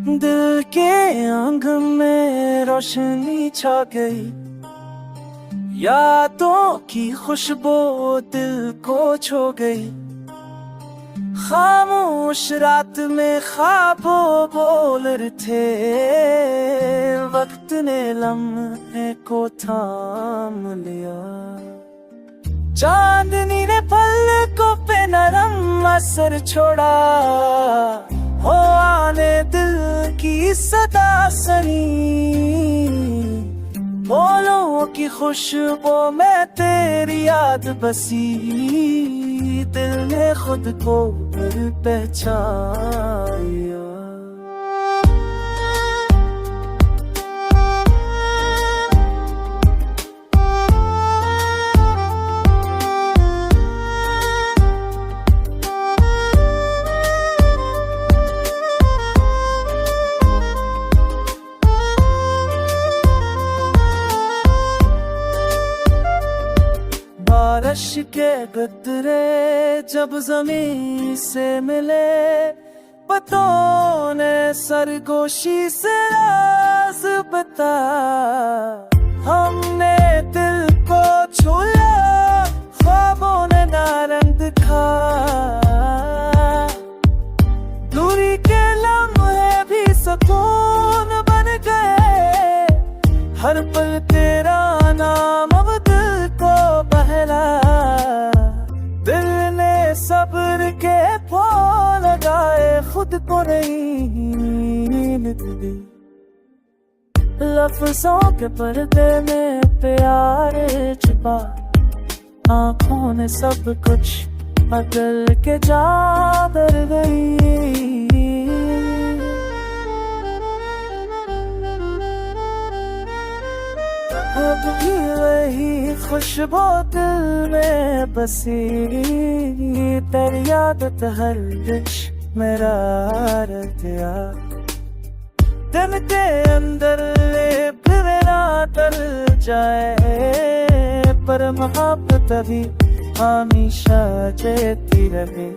दिल के आंगन में रोशनी छा गई, यादों की खुशबू दिल को छू गई। खामोश रात में ख्वाबों बोल रहे थे, वक्त ने लम्हे को थाम लिया। चांदनी ने पलकों पे नरम असर छोड़ा, हो आने दिल की सदा सनी। बोलों की खुशबू में तेरी याद बसी, दिल ने खुद को पहचाना। बारिश के कतरे जब जमीन से मिले, पत्तों ने सरगोशी से राज बता। हमने दिल को छुआ, ख्वाबों ने नारंग दिखा। दूरी के लम्हे भी सुकून बन गए, हर पल तेरा नाम अब दिल को बहला। दिल ने सब्र के फूल लगाए, खुद को नहीं दी। लफ्जों के पर्दे में प्यार छिपा, आंखों ने सब कुछ बदल के जादर गई। अब भी वही खुशबू दिल में बसी, तेरी याद हर दिश मेरा दिया। दिल के अंदर ले फिर ना तर जाए, पर मोहब्बत भी हमेशा जेती रहे।